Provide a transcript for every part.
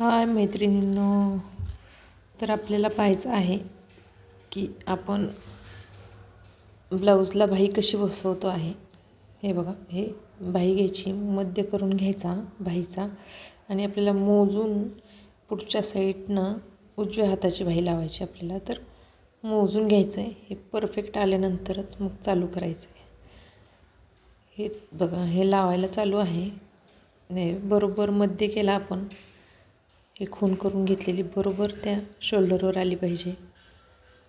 हाय मैत्रिणींनो, तर आपल्याला पाहायचं आहे की आपण ब्लाऊजला बाही कशी बसवतो आहे. हे बघा, हे बाही घ्यायची, मध्य करून घ्यायचा बाहीचा आणि आपल्याला मोजून पुढच्या साईडनं उजव्या हाताची बाही लावायची. आपल्याला तर मोजून घ्यायचं आहे. हे परफेक्ट आल्यानंतरच मग चालू करायचं आहे. हे बघा, हे लावायला चालू आहे. हे बरोबर मध्य केला आपण. हे खून करून घेतलेली बरोबर त्या शोल्डरवर आली पाहिजे.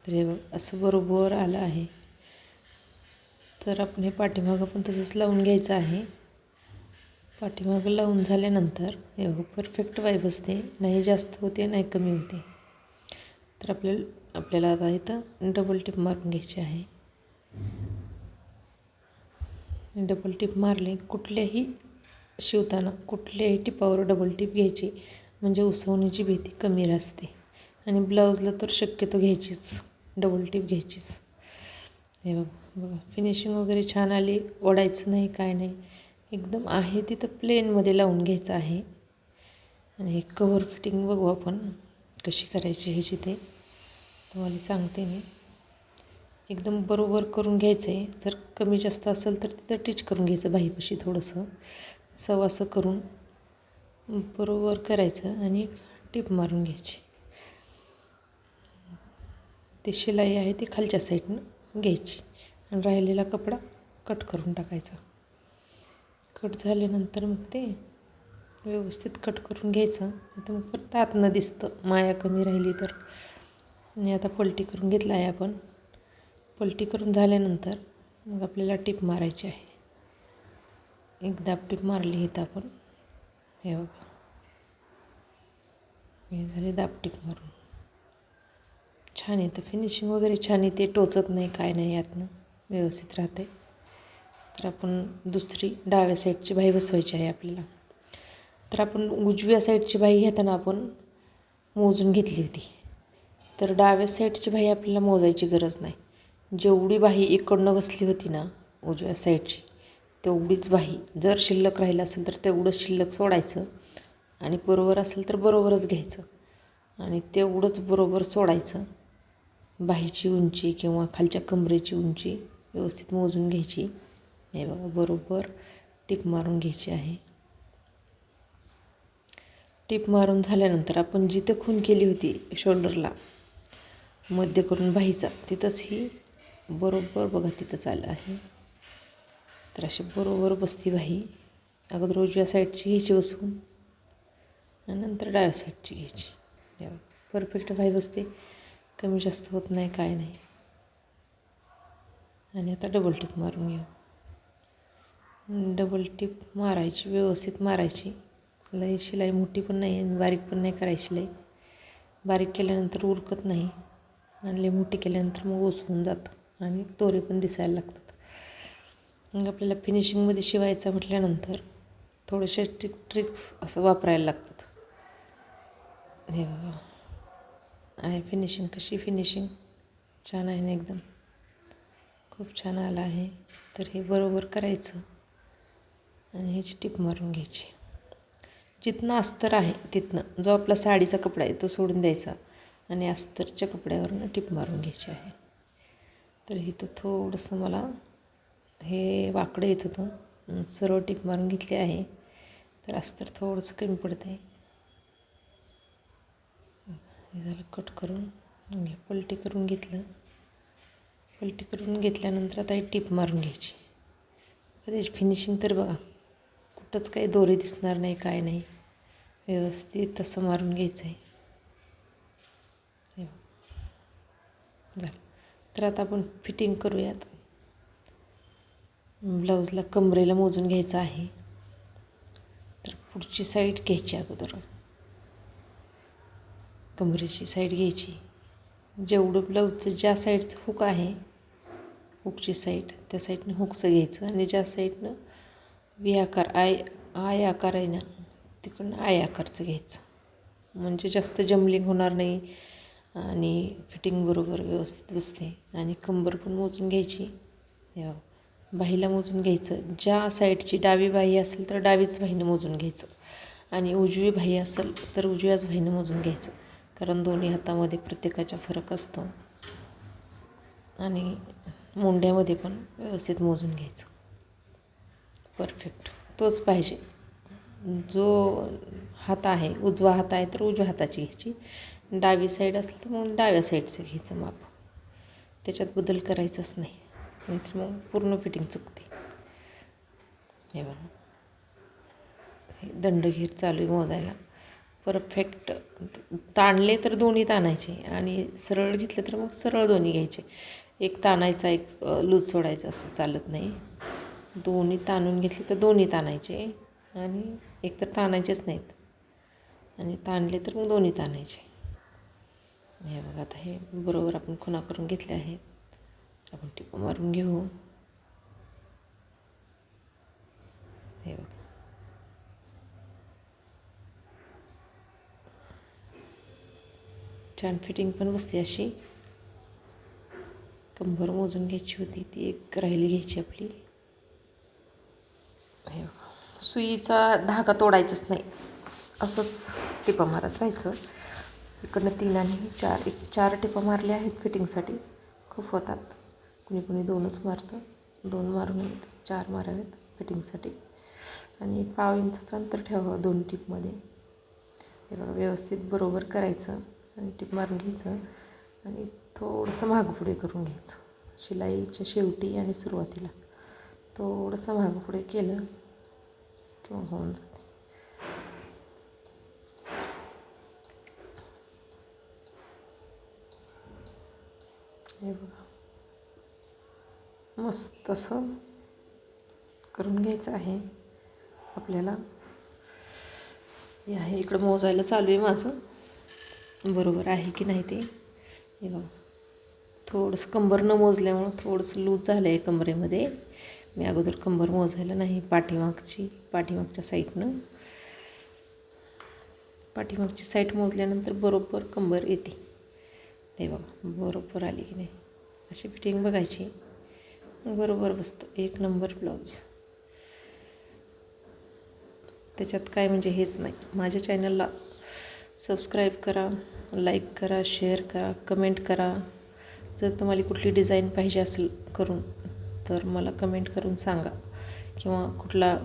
तर हे बघ, असं बरोबर आलं आहे. तर आपण हे पाठीमागं पण तसंच लावून घ्यायचं आहे. पाठीमागं लावून झाल्यानंतर हे बघ, परफेक्ट बाही बसते, नाही जास्त होते नाही कमी होते. तर आपल्याला आता इथं डबल टिप मारून घ्यायची आहे. डबल टिप मारले, कुठल्याही शिवताना कुठल्याही टिपावर डबल टिप घ्यायची, म्हणजे उसवण्याची भीती कमी असते. आणि ब्लाऊजला तर शक्यतो घ्यायचीच, डबल टिप घ्यायचीच. हे बघा, फिनिशिंग वगैरे छान आली, ओढायचं नाही काय नाही, एकदम आहे तिथं प्लेनमध्ये लावून घ्यायचं आहे. आणि हे कव्हर फिटिंग बघू आपण कशी करायची ह्याची, ते तुम्हाला सांगते मी. एकदम बरोबर करून घ्यायचं आहे. जर कमी जास्त असेल तर तिथं टिच करून घ्यायचं बाहीपाशी थोडंसं, असं करून बरोबर करायचं आणि टिप मारून घ्यायची. ती शिलाई आहे ती खालच्या साईडनं घ्यायची आणि राहिलेला कपडा कट करून टाकायचा. कट झाल्यानंतर मग ते व्यवस्थित कट करून घ्यायचं. आता मग परत आतनं दिसतं माया कमी राहिली तर. आणि आता पलटी करून घेतला आहे आपण. पलटी करून झाल्यानंतर मग आपल्याला टिप मारायची आहे. एकदा टिप मारली इथं आपण. हे बघा, हे झाले दाबटीप मारून. छान येतं फिनिशिंग वगैरे, छान येते, टोचत नाही काय नाही, यातनं व्यवस्थित राहते. तर आपण दुसरी डाव्या साईडची बाही बसवायची आहे आपल्याला. तर आपण उजव्या साईडची बाही घेताना आपण मोजून घेतली होती. तर डाव्या साईडची बाही आपल्याला मोजायची गरज नाही. जेवढी बाही इकडनं बसली होती ना उजव्या साईडची, तेवढीच बाही. जर शिल्लक राहिलं असेल तर तेवढंच शिल्लक सोडायचं आणि बरोबर असेल तर बरोबरच घ्यायचं आणि तेवढंच बरोबर सोडायचं. बाहीची उंची किंवा खालच्या कमरेची उंची व्यवस्थित मोजून घ्यायची. हे बघा, बरोबर टिप मारून घ्यायची आहे. टिप मारून झाल्यानंतर आपण जिथं खून केली होती शोल्डरला मध्य करून बाहीचा, तिथंच ही बरोबर बघा तिथंच आलं आहे. तर अशी बरोबर बसती बाही. अगोदर उजव्या साईडची घ्यायची बसवून आणि नंतर डाव्या साईडची घ्यायची. परफेक्ट बाही बसते, कमी जास्त होत नाही काय नाही. आणि आता डबल टिप मारून घेऊ. डबल टिप मारायची, व्यवस्थित मारायची. लई शिलाई मोठी पण नाही आणि बारीक पण नाही करायची. लई बारीक केल्यानंतर उरकत नाही आणि लई मोठी केल्यानंतर मग ओसवून जातं आणि दोरे पण दिसायला लागतात. मग आपल्याला फिनिशिंगमध्ये शिवायचं म्हटल्यानंतर थोडेसे ट्रिक्स असं वापरायला लागतात. हे बघा, आहे फिनिशिंग. कशी फिनिशिंग छान आहे ना, एकदम खूप छान आलं आहे. तर हे बरोबर करायचं आणि ह्याची टिप मारून घ्यायची. जिथनं अस्तर आहे तिथनं, जो आपला साडीचा कपडा आहे तो सोडून द्यायचा आणि अस्तरच्या कपड्यावरनं टिप मारून घ्यायची आहे. तर इथं थोडंसं मला हे वाकडं येत होतं, सरळ टिप मारून घेतली आहे. तर अस्तर थोडंसं कमी पडतं आहे. हे झालं कट करून. पलटी करून घेतलं. पलटी करून घेतल्यानंतर आता ही टिप मारून घ्यायची. त्याची फिनिशिंग तर बघा, कुठंच काही दोरे दिसणार नाही काय नाही, व्यवस्थित तसं मारून घ्यायचं आहे. झालं. तर आता आपण फिटिंग करूयात. ब्लाऊजला कमरेला मोजून घ्यायचं आहे. तर पुढची साईड घ्यायची, अगोदर कमरेची साईड घ्यायची. जेवढं ब्लाऊजचं ज्या साईडचं हुक आहे, हुकची साईड, त्या साईडनं हुकचं घ्यायचं आणि ज्या साईडनं व्ही आकार आय आकार आहे ना, तिकडनं आय आकारचं घ्यायचं. म्हणजे जास्त जमलिंग होणार नाही आणि फिटिंग बरोबर व्यवस्थित बसते. आणि कंबर पण मोजून घ्यायची. तेव्हा बाहीला मोजून घ्यायचं. ज्या साईडची डावी बाही असेल तर डावीच बाहीनं मोजून घ्यायचं आणि उजवी बाही असेल तर उजव्याच बाहीनं मोजून घ्यायचं, कारण दोन्ही हातामध्ये प्रत्येकाचा फरक असतो. आणि मुंड्यामध्ये पण व्यवस्थित मोजून घ्यायचं. परफेक्ट तोच पाहिजे. जो हात आहे, उजवा हात आहे तर उजव्या हाताची घ्यायची, डावी साईड असेल तर मग डाव्या साईडचं घ्यायचं माप. त्याच्यात बदल करायचाच नाही, नाहीतर मग पूर्ण फिटिंग चुकते. हे बघा, हे दंडगीर चालू आहे मोजायला. परफेक्ट ताणले तर दोन्ही ताणायचे आणि सरळ घेतले तर मग सरळ दोन्ही घ्यायचे. एक ताणायचा एक लूज सोडायचा असं चालत नाही. दोन्ही ताणून घेतले तर दोन्ही ताणायचे आणि एक तर ताणायचेच नाहीत आणि ताणले तर मग दोन्ही ताणायचे. हे बघा, आता हे बरोबर आपण खुणा करून घेतल्या आहेत. आपण टिपा मारून घेऊ. हे बघा, छान फिटिंग पण बसते अशी. कंबर मोजून घ्यायची होती, ती एक राहिली घ्यायची आपली. हे बघा, सुईचा धागा तोडायचाच नाही, असंच टिपा मारत राहायचं. इकडनं 3 आणि 4 4 टिपा मारल्या आहेत फिटिंगसाठी. खूप होतात, कुणी कुणी 2च मारतं. 2 मारून येत, 4 मारावेत फिटिंगसाठी. आणि 1/2 इंचाचं अंतर ठेवावं 2 टिपमध्ये. हे बघा, व्यवस्थित बरोबर करायचं आणि टिप मारून घ्यायचं आणि थोडंसं मागं पुढे करून घ्यायचं. शिलाईच्या शेवटी आणि सुरुवातीला थोडंसं मागं पुढे केलं किंवा होऊन जाते. हे बघा, मस्त असं करून घ्यायचं आहे आपल्याला. हे आहे, इकडं मोजायला चालू आहे माझं, बरोबर आहे की नाही ते. हे बघा, थोडंसं कंबर न मोजल्यामुळं थोडंसं लूज झालं आहे कमरेमध्ये. मी अगोदर कंबर मोजायला नाही, पाठीमागच्या पाठीमागची साईड मोजल्यानंतर बरोबर कंबर येते. हे बघा, बरोबर आली की नाही, अशी फिटिंग बघायची, बरोबर बसतं. 1 नंबर ब्लाऊज. त्याच्यात काय म्हणजे हेच नाही. माझ्या चॅनलला सबस्क्राईब करा, लाईक करा, शेअर करा, कमेंट करा. जर तुम्हाला कुठली डिझाईन पाहिजे असेल करून तर मला कमेंट करून सांगा, किंवा कुठला